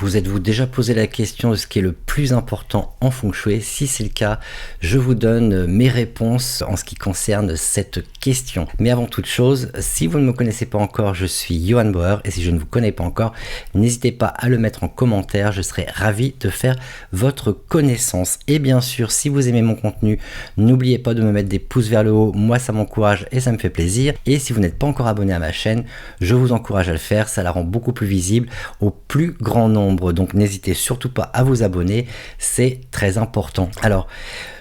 Vous êtes-vous déjà posé la question de ce qui est le plus important en Feng Shui? Si c'est le cas, je vous donne mes réponses en ce qui concerne cette question. Mais avant toute chose, si vous ne me connaissez pas encore, je suis Johan Bauer et si je ne vous connais pas encore, n'hésitez pas à le mettre en commentaire, je serai ravi de faire votre connaissance. Et bien sûr, si vous aimez mon contenu, n'oubliez pas de me mettre des pouces vers le haut, moi ça m'encourage et ça me fait plaisir. Et si vous n'êtes pas encore abonné à ma chaîne, je vous encourage à le faire, ça la rend beaucoup plus visible au plus grand nombre. Donc n'hésitez surtout pas à vous abonner, c'est très important. Alors,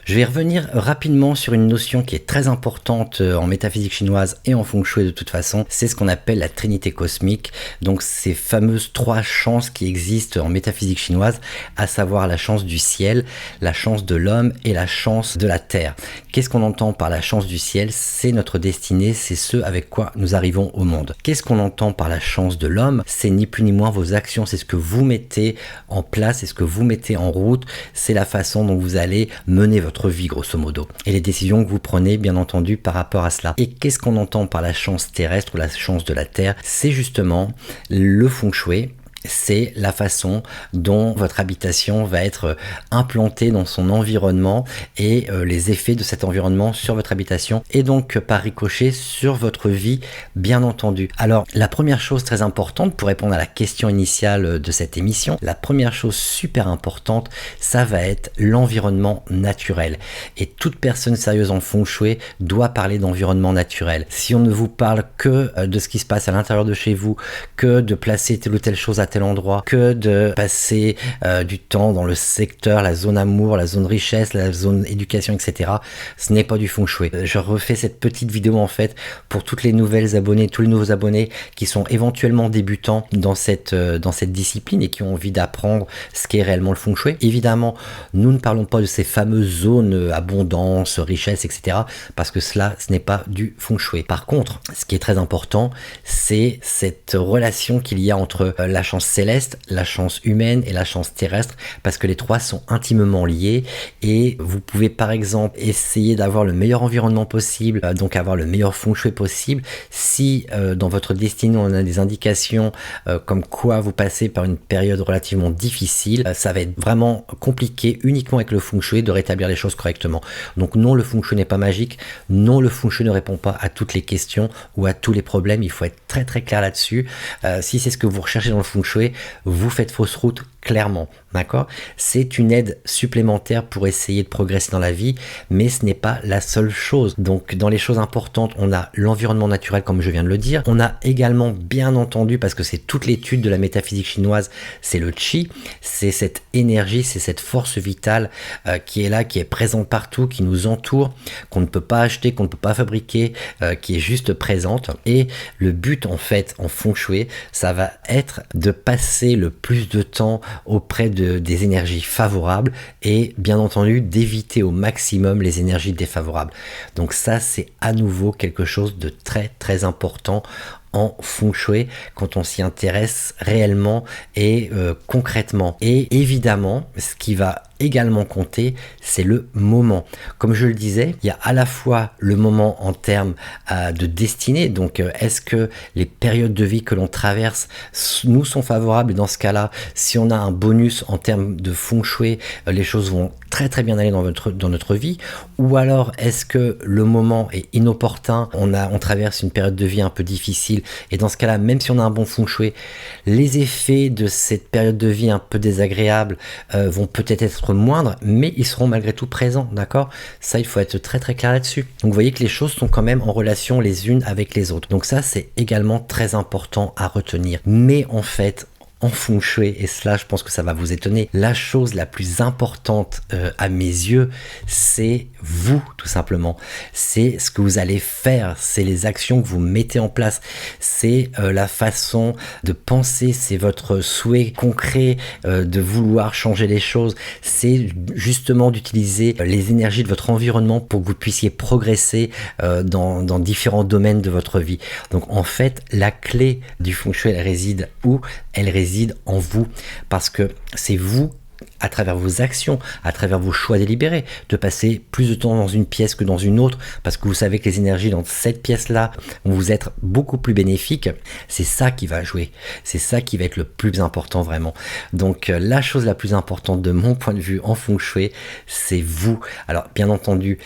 je vais revenir rapidement sur une notion qui est très importante en métaphysique chinoise et en Feng Shui de toute façon, c'est ce qu'on appelle la trinité cosmique. Donc ces fameuses trois chances qui existent en métaphysique chinoise, à savoir la chance du ciel, la chance de l'homme et la chance de la terre. Qu'est-ce qu'on entend par la chance du ciel? C'est notre destinée, c'est ce avec quoi nous arrivons au monde. Qu'est-ce qu'on entend par la chance de l'homme? C'est ni plus ni moins vos actions, c'est ce que vous mettez en place, c'est ce que vous mettez en route, c'est la façon dont vous allez mener votre vie grosso modo et les décisions que vous prenez bien entendu par rapport à cela. Et qu'est-ce qu'on entend par la chance terrestre ou la chance de la terre? C'est justement le Feng Shui. C'est la façon dont votre habitation va être implantée dans son environnement et les effets de cet environnement sur votre habitation et donc par ricochet sur votre vie bien entendu. Alors la première chose très importante pour répondre à la question initiale de cette émission, la première chose super importante, ça va être l'environnement naturel. Et toute personne sérieuse en Feng Shui doit parler d'environnement naturel. Si on ne vous parle que de ce qui se passe à l'intérieur de chez vous, que de placer telle ou telle chose à tel endroit, que de passer du temps dans le secteur, la zone amour, la zone richesse, la zone éducation, etc. Ce n'est pas du Feng Shui. Je refais cette petite vidéo en fait pour toutes les nouvelles abonnés, tous les nouveaux abonnés qui sont éventuellement débutants dans cette discipline et qui ont envie d'apprendre ce qu'est réellement le Feng Shui. Évidemment, nous ne parlons pas de ces fameuses zones abondance, richesse, etc. parce que cela, ce n'est pas du Feng Shui. Par contre, ce qui est très important, c'est cette relation qu'il y a entre la chance céleste, la chance humaine et la chance terrestre, parce que les trois sont intimement liés et vous pouvez par exemple essayer d'avoir le meilleur environnement possible, donc avoir le meilleur Feng Shui possible. Si dans votre destinée on a des indications comme quoi vous passez par une période relativement difficile, ça va être vraiment compliqué uniquement avec le Feng Shui de rétablir les choses correctement. Donc non, le Feng Shui n'est pas magique, non, le Feng Shui ne répond pas à toutes les questions ou à tous les problèmes, il faut être très très clair là-dessus. Si c'est ce que vous recherchez dans le Feng Shui, vous faites fausse route clairement, d'accord? C'est une aide supplémentaire pour essayer de progresser dans la vie, mais ce n'est pas la seule chose. Donc dans les choses importantes, on a l'environnement naturel comme je viens de le dire. On a également bien entendu, parce que c'est toute l'étude de la métaphysique chinoise, c'est le Qi, c'est cette énergie, c'est cette force vitale qui est là, qui est présente partout, qui nous entoure, qu'on ne peut pas acheter, qu'on ne peut pas fabriquer, qui est juste présente. Et le but en fait en Feng Shui, ça va être de passer le plus de temps auprès des énergies favorables et bien entendu d'éviter au maximum les énergies défavorables. Donc ça, c'est à nouveau quelque chose de très très important en Feng Shui quand on s'y intéresse réellement et concrètement. Et évidemment, ce qui va également compter, c'est le moment. Comme je le disais, il y a à la fois le moment en termes de destinée, donc est-ce que les périodes de vie que l'on traverse nous sont favorables, et dans ce cas-là, si on a un bonus en termes de Feng Shui, les choses vont très très bien aller dans notre vie, ou alors est-ce que le moment est inopportun, on traverse une période de vie un peu difficile, et dans ce cas-là, même si on a un bon Feng Shui, les effets de cette période de vie un peu désagréable vont peut-être être moindres, mais ils seront malgré tout présents, d'accord? Ça, il faut être très très clair là-dessus. Donc vous voyez que les choses sont quand même en relation les unes avec les autres. Donc ça, c'est également très important à retenir. Mais en fait, en Feng Shui, et cela je pense que ça va vous étonner, la chose la plus importante à mes yeux, c'est vous tout simplement. C'est ce que vous allez faire, c'est les actions que vous mettez en place, c'est la façon de penser, c'est votre souhait concret de vouloir changer les choses, c'est justement d'utiliser les énergies de votre environnement pour que vous puissiez progresser dans différents domaines de votre vie. Donc en fait, la clé du Feng Shui, elle réside où? Elle réside en vous, parce que c'est vous à travers vos actions, à travers vos choix délibérés, de passer plus de temps dans une pièce que dans une autre, parce que vous savez que les énergies dans cette pièce-là vont vous être beaucoup plus bénéfiques. C'est ça qui va jouer, c'est ça qui va être le plus important vraiment. Donc la chose la plus importante de mon point de vue en feng shui, c'est vous. Alors bien entendu,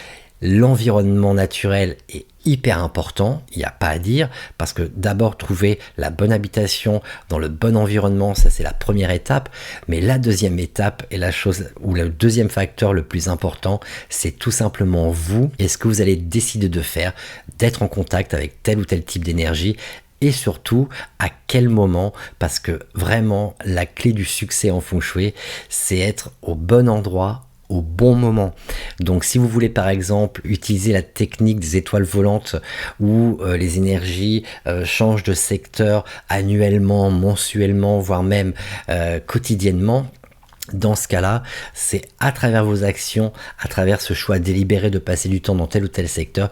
l'environnement naturel est hyper important, il n'y a pas à dire, parce que d'abord trouver la bonne habitation dans le bon environnement, ça c'est la première étape, mais la deuxième étape et la chose, ou le deuxième facteur le plus important, c'est tout simplement vous et ce que vous allez décider de faire, d'être en contact avec tel ou tel type d'énergie, et surtout à quel moment, parce que vraiment la clé du succès en feng shui, c'est être au bon endroit, au bon moment. Donc si vous voulez par exemple utiliser la technique des étoiles volantes où les énergies changent de secteur annuellement, mensuellement, voire même quotidiennement, dans ce cas-là, c'est à travers vos actions, à travers ce choix délibéré de passer du temps dans tel ou tel secteur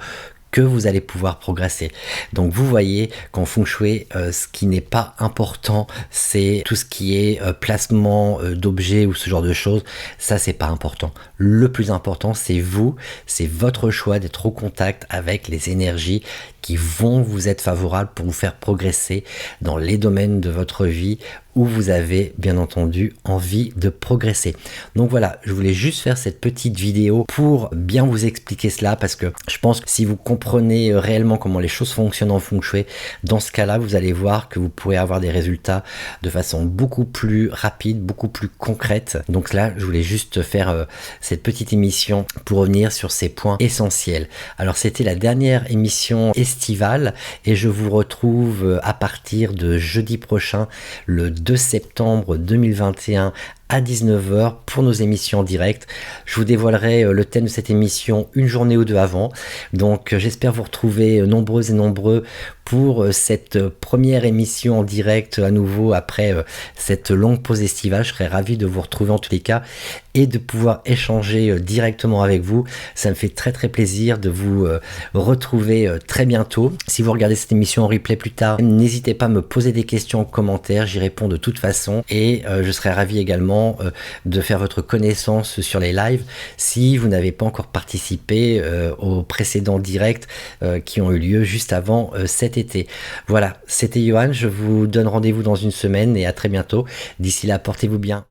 que vous allez pouvoir progresser. Donc vous voyez qu'en feng shui, ce qui n'est pas important, c'est tout ce qui est placement d'objets ou ce genre de choses. Ça, c'est pas important. Le plus important, c'est vous, c'est votre choix d'être au contact avec les énergies qui vont vous être favorables pour vous faire progresser dans les domaines de votre vie où vous avez bien entendu envie de progresser. Donc voilà, je voulais juste faire cette petite vidéo pour bien vous expliquer cela, parce que je pense que si vous comprenez réellement comment les choses fonctionnent en feng shui, dans ce cas-là, vous allez voir que vous pourrez avoir des résultats de façon beaucoup plus rapide, beaucoup plus concrète. Donc là, je voulais juste faire cette petite émission pour revenir sur ces points essentiels. Alors c'était la dernière émission estivale et je vous retrouve à partir de jeudi prochain, le 2 septembre 2021 à 19 h pour nos émissions en direct. Je vous dévoilerai le thème de cette émission une journée ou deux avant. Donc j'espère vous retrouver nombreuses et nombreux pour cette première émission en direct à nouveau après cette longue pause estivale. Je serais ravi de vous retrouver en tous les cas et de pouvoir échanger directement avec vous. Ça me fait très plaisir de vous retrouver très bientôt. Si vous regardez cette émission en replay plus tard, n'hésitez pas à me poser des questions en commentaire, j'y réponds de toute façon et je serais ravi également de faire votre connaissance sur les lives si vous n'avez pas encore participé aux précédents directs qui ont eu lieu juste avant cet été. Voilà, c'était Johan, je vous donne rendez-vous dans une semaine et à très bientôt. D'ici là, portez-vous bien.